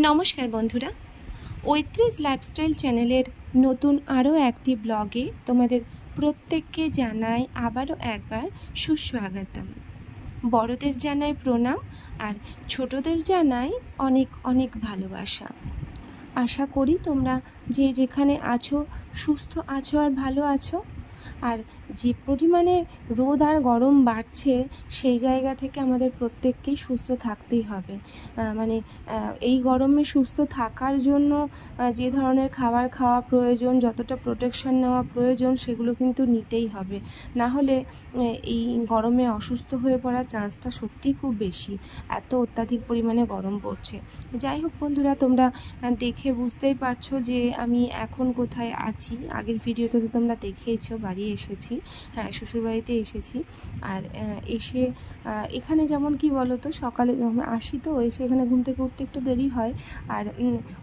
নমস্কার বন্ধুরা, ৩৫ লাইফস্টাইল চ্যানেলের নতুন আরও একটি ব্লগে তোমাদের প্রত্যেককে জানাই আবারও একবার সুস্বাগতম। বড়দের জানাই প্রণাম আর ছোটদের জানাই অনেক অনেক ভালোবাসা। আশা করি তোমরা যে যেখানে আছো সুস্থ আছো আর ভালো আছো। আর যে পরিমাণে রোদ আর গরম বাড়ছে সেই জায়গা থেকে আমাদের প্রত্যেককেই সুস্থ থাকতেই হবে। এই গরমে সুস্থ থাকার জন্য যে ধরনের খাবার খাওয়া প্রয়োজন, যতটা প্রোটেকশান নেওয়া প্রয়োজন সেগুলো কিন্তু নিতেই হবে। না হলে এই গরমে অসুস্থ হয়ে পড়ার চান্সটা সত্যিই খুব বেশি, এত অত্যাধিক পরিমাণে গরম পড়ছে। যাই হোক বন্ধুরা, তোমরা দেখে বুঝতেই পারছো যে আমি এখন কোথায় আছি। আগের ভিডিওতে তো তোমরা দেখেইছো বাড়ি এসেছি, হ্যাঁ শ্বশুরবাড়িতে এসেছি। আর এসে এখানে যেমন কি বলো তো, সকালে আসি তো এসে এখানে ঘুম থেকে উঠতে একটু দেরি হয়। আর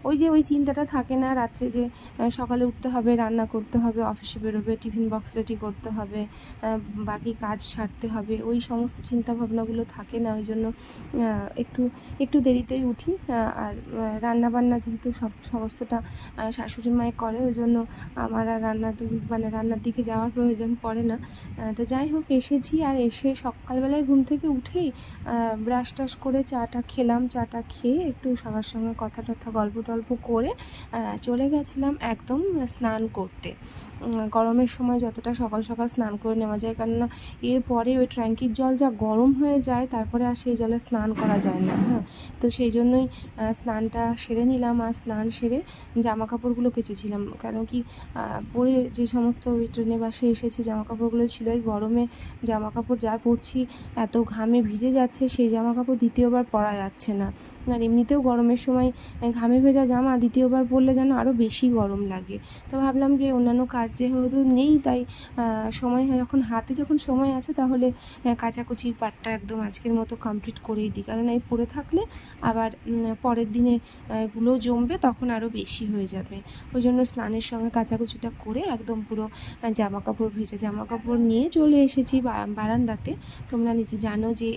ওই চিন্তাটা থাকে না রাত্রে যে সকালে উঠতে হবে, রান্না করতে হবে, অফিসে বেরোবে, টিফিন বক্স রেডি করতে হবে, বাকি কাজ সারতে হবে, ওই সমস্ত চিন্তা ভাবনাগুলো থাকে না। ওই জন্য একটু দেরিতেই উঠি। আর রান্নাবান্না যেহেতু সমস্তটা শাশুড়ি মায়ে করে, ওই জন্য আমার আর রান্নার দিকে যাওয়ার প্রয়োজন পড়ে না। তো যাই হোক, এসেছি। আর এসে সকালবেলায় ঘুম থেকে উঠেই ব্রাশ টাশ করে চাটা খেলাম। চাটা খেয়ে একটু সবার সঙ্গে কথা টথা গল্প টল্প করে চলে গেছিলাম একদম স্নান করতে। গরমের সময় যতটা সকাল সকাল স্নান করে নেওয়া যায়, কেননা এরপরে ওই ট্যাঙ্কির জল যা গরম হয়ে যায়, তারপরে আর সেই জলে স্নান করা যায় না। হ্যাঁ, তো সেই জন্যই স্নানটা সেরে নিলাম। আর স্নান সেরে জামা কাপড়গুলো কেচেছিলাম, কেন কি পরে যে সমস্ত ট্রেনে বাসে এসেছি জামা কাপড়গুলো ছিল, এই গরমে জামা কাপড় যা পরছি এত ঘামে ভিজে যাচ্ছে, সেই জামা কাপড় দ্বিতীয়বার পরা যাচ্ছে না। আর এমনিতেও গরমের সময় ঘামে ভেজা জামা দ্বিতীয়বার পরলে যেন আরও বেশি গরম লাগে। তো ভাবলাম যে অন্যান্য কাজ যেহেতু নেই, তাই হাতে যখন সময় আছে তাহলে কাচাকুচির পাটটা একদম আজকের মতো কমপ্লিট করেই দিই, কারণ এই পরে থাকলে আবার পরের দিনে এগুলো জমবে, তখন আরও বেশি হয়ে যাবে। ওই জন্য স্নানের সঙ্গে কাচাকুচিটা করে একদম পুরো ভেজা জামা কাপড় নিয়ে চলে এসেছি বারান্দাতে। তোমরা নিজে জানো যে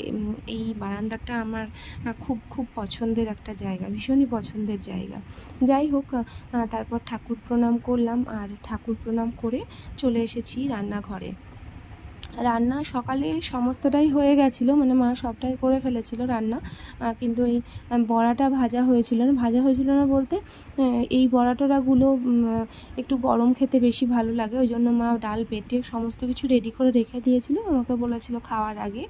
এই বারান্দাটা আমার খুব খুব পছন্দের একটা জায়গা, ভীষণই পছন্দের জায়গা। যাই হোক, তারপর ঠাকুর প্রণাম করলাম। আর ঠাকুর প্রণাম করে চলে এসেছি রান্নাঘরে। রান্না সকালে সমস্তটাই হয়ে গেছিলো, মা সবটাই করে ফেলেছিল রান্না, কিন্তু এই বড়াটা ভাজা হয়েছিল না বলতে এই বড়াটড়াগুলো একটু গরম খেতে বেশি ভালো লাগে। ওই জন্য মা ডাল বেটে সমস্ত কিছু রেডি করে রেখে দিয়েছিল, আমাকে বলেছিল খাওয়ার আগে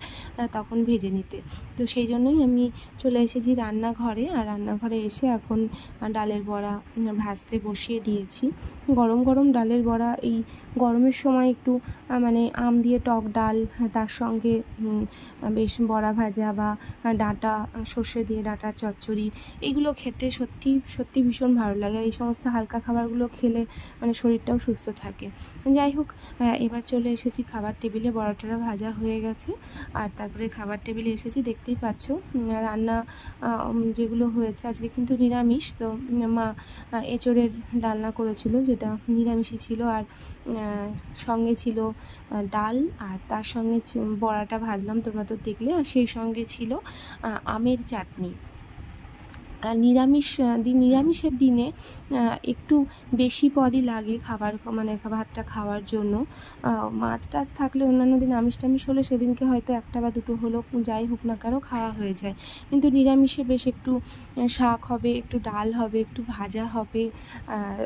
তখন ভেজে নিতে। তো সেই জন্যই আমি চলে এসেছি রান্নাঘরে। আর রান্নাঘরে এসে এখন ডালের বড়া ভাজতে বসিয়ে দিয়েছি। গরম গরম ডালের বড়া এই গরমের সময় একটু আম দিয়ে টক ডাল, তার সঙ্গে বেশ বড়া ভাজা বা ডাঁটা সর্ষে দিয়ে ডাঁটার চচ্চড়ি, এগুলো খেতে সত্যি সত্যি ভীষণ ভালো লাগে। আর এই সমস্ত হালকা খাবারগুলো খেলে শরীরটাও সুস্থ থাকে। যাই হোক, এবার চলে এসেছি খাবার টেবিলে। বড়াটা ভাজা হয়ে গেছে আর তারপরে খাবার টেবিলে এসেছি। দেখতেই পাচ্ছ রান্না যেগুলো হয়েছে আজকে কিন্তু নিরামিষ। তো মা এঁচোড়ের ডালনা করেছিল, যেটা নিরামিষই ছিল। আর সঙ্গে ছিল ডাল, আর তার সঙ্গে বড়াটা ভাজলাম, তোমরা তো দেখলে। আর সেই সঙ্গে ছিল আমের চাটনি। আর নিরামিষের দিনে একটু বেশি পদই লাগে খাবার, ভাতটা খাওয়ার জন্য। মাছ টাছ থাকলে অন্যান্য দিন আমিষ টামিষ হলে সেদিনকে হয়তো একটা বা দুটো হলো, যাই হোক না কেন খাওয়া হয়ে যায়। কিন্তু নিরামিষে বেশ একটু শাক হবে, একটু ডাল হবে, একটু ভাজা হবে,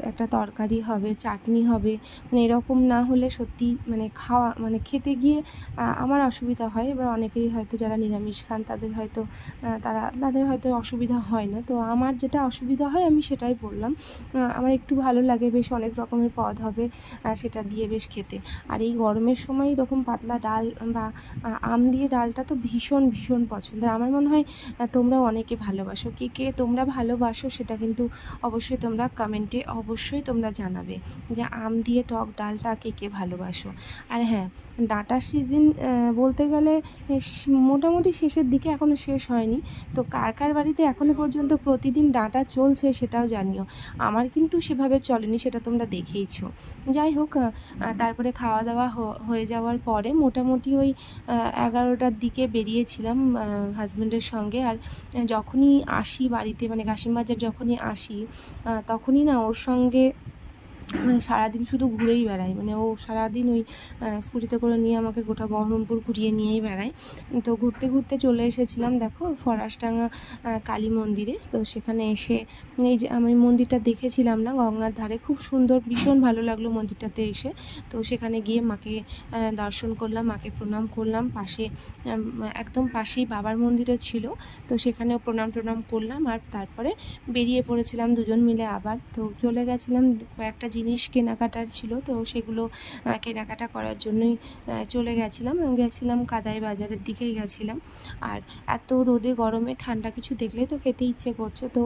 একটা তরকারি হবে, চাটনি হবে। এরকম না হলে সত্যি খাওয়া খেতে গিয়ে আমার অসুবিধা হয়। এবার অনেকেরই হয়তো যারা নিরামিষ খান তাদের হয়তো অসুবিধা হয় না। তো আমার যেটা অসুবিধা হয় আমি সেটাই বললাম। আমার একটু ভালো লাগে, বেশ অনেক রকমের পদ হবে সেটা দিয়ে বেশ খেতে। আর এই গরমের সময় এরকম পাতলা ডাল বা আম দিয়ে ডালটা তো ভীষণ ভীষণ পছন্দের। আমার মনে হয় তোমরাও অনেকে ভালোবাসো। কে তোমরা ভালোবাসো সেটা কিন্তু অবশ্যই তোমরা কমেন্টে অবশ্যই তোমরা জানাবে যে আম দিয়ে টক ডালটা কে ভালোবাসো। আর হ্যাঁ, ডাঁটার সিজন বলতে গেলে মোটামুটি শেষের দিকে, এখনও শেষ হয়নি। তো কার কার বাড়িতে এখনও পর্যন্ত পর্যন্ত প্রতিদিন ডাঁটা চলছে সেটাও জানিও। আমার কিন্তু সেভাবে চলেনি, সেটা তোমরা দেখেইছো। যাই হোক, তারপরে খাওয়া দাওয়া হয়ে যাওয়ার পরে মোটামুটি ওই 11টার দিকে বেরিয়েছিলাম হাজব্যান্ডের সঙ্গে। আর যখনই আসি বাড়িতে, মানে কাশিমবাজার যখনই আসি, তখনই না ওর সঙ্গে মানে সারাদিন শুধু ঘুরেই বেড়াই। মানে ও সারাদিন ওই স্কুটিতে করে নিয়ে আমাকে গোটা বহরমপুর ঘুরিয়ে নিয়েই বেড়ায়। তো ঘুরতে ঘুরতে চলে এসেছিলাম দেখো ফরাসডাঙ্গা কালী মন্দিরে। তো সেখানে এসে এই যে আমি মন্দিরটা দেখেছিলাম না গঙ্গার ধারে, খুব সুন্দর, ভীষণ ভালো লাগলো মন্দিরটাতে এসে। তো সেখানে গিয়ে মাকে দর্শন করলাম, মাকে প্রণাম করলাম। পাশে একদম পাশেই বাবার মন্দিরও ছিল, তো সেখানেও প্রণাম করলাম। আর তারপরে বেরিয়ে পড়েছিলাম দুজন মিলে আবার। তো চলে গেছিলাম, কয়েকটা জিনিস কেনাকাটার ছিল, তো সেগুলো কেনাকাটা করার জন্যই চলে গেছিলাম কাদাই বাজারের দিকেই গেছিলাম। আর এত রোদে গরমে ঠান্ডা কিছু দেখলেই তো খেতে ইচ্ছে করছে। তো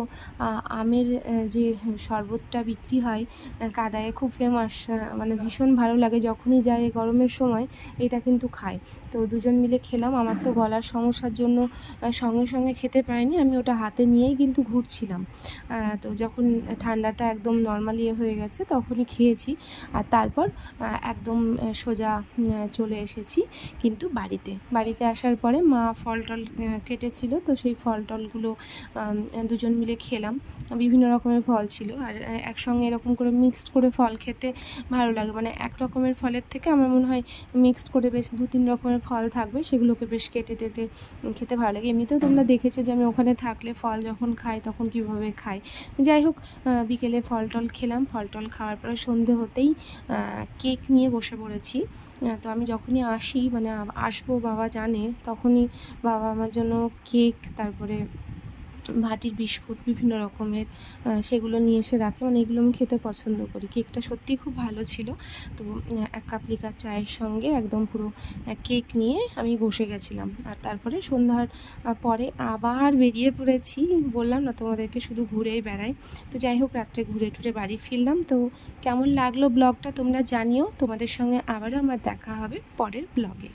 আমের যে শরবতটা বিক্রি হয় কাদায়ে, খুব ফেমাস, মানে ভীষণ ভালো লাগে যখনই যাই গরমের সময় এটা কিন্তু খাই। তো দুজন মিলে খেলাম। আমার তো গলার সমস্যার জন্য সঙ্গে সঙ্গে খেতে পারিনি, আমি ওটা হাতে নিয়েই কিন্তু ঘুরছিলাম। তো যখন ঠান্ডাটা একদম নর্মালি হয়ে গেছে তখনই খেয়েছি। আর তারপর একদম সোজা চলে এসেছি কিন্তু বাড়িতে আসার পরে মা ফল টল কেটেছিল, তো সেই ফল টলগুলো দুজন মিলে খেলাম। বিভিন্ন রকমের ফল ছিল, আর একসঙ্গে এরকম করে মিক্সড করে ফল খেতে ভালো লাগে। মানে এক রকমের ফলের থেকে আমার মনে হয় মিক্সড করে বেশ 2-3 রকমের ফল থাকবে, সেগুলোকে বেশ কেটে টেটে খেতে ভালো লাগে। এমনিতেও তোমরা দেখেছো যে আমি ওখানে থাকলে ফল যখন খাই তখন কীভাবে খাই। যাই হোক, বিকেলে ফল টল খেলাম। ফল টল খাওয়ার পরে সন্ধে হতেই কেক নিয়ে বসে পড়েছি। তো আমি যখনই আসি, মানে আসবো বাবা জানে, তখনই বাবা আমার জন্য কেক, তারপরে ভাটির বিস্কুট বিভিন্ন রকমের সেগুলো নিয়ে এসে রাখে। মানে এগুলো আমি খেতে পছন্দ করি। কেকটা সত্যিই খুব ভালো ছিল। তো 1 কাপ লিকার চায়ের সঙ্গে একদম পুরো কেক নিয়ে আমি বসে গেছিলাম। আর তারপরে সন্ধ্যার পরে আবার বেরিয়ে পড়েছি। বললাম না তোমাদেরকে, শুধু ঘুরেই বেড়াই। তো যাই হোক, রাত্রে ঘুরে টুরে বাড়ি ফিরলাম। তো কেমন লাগলো ব্লগটা তোমরা জানিও। তোমাদের সঙ্গে আবারও আমার দেখা হবে পরের ব্লগে।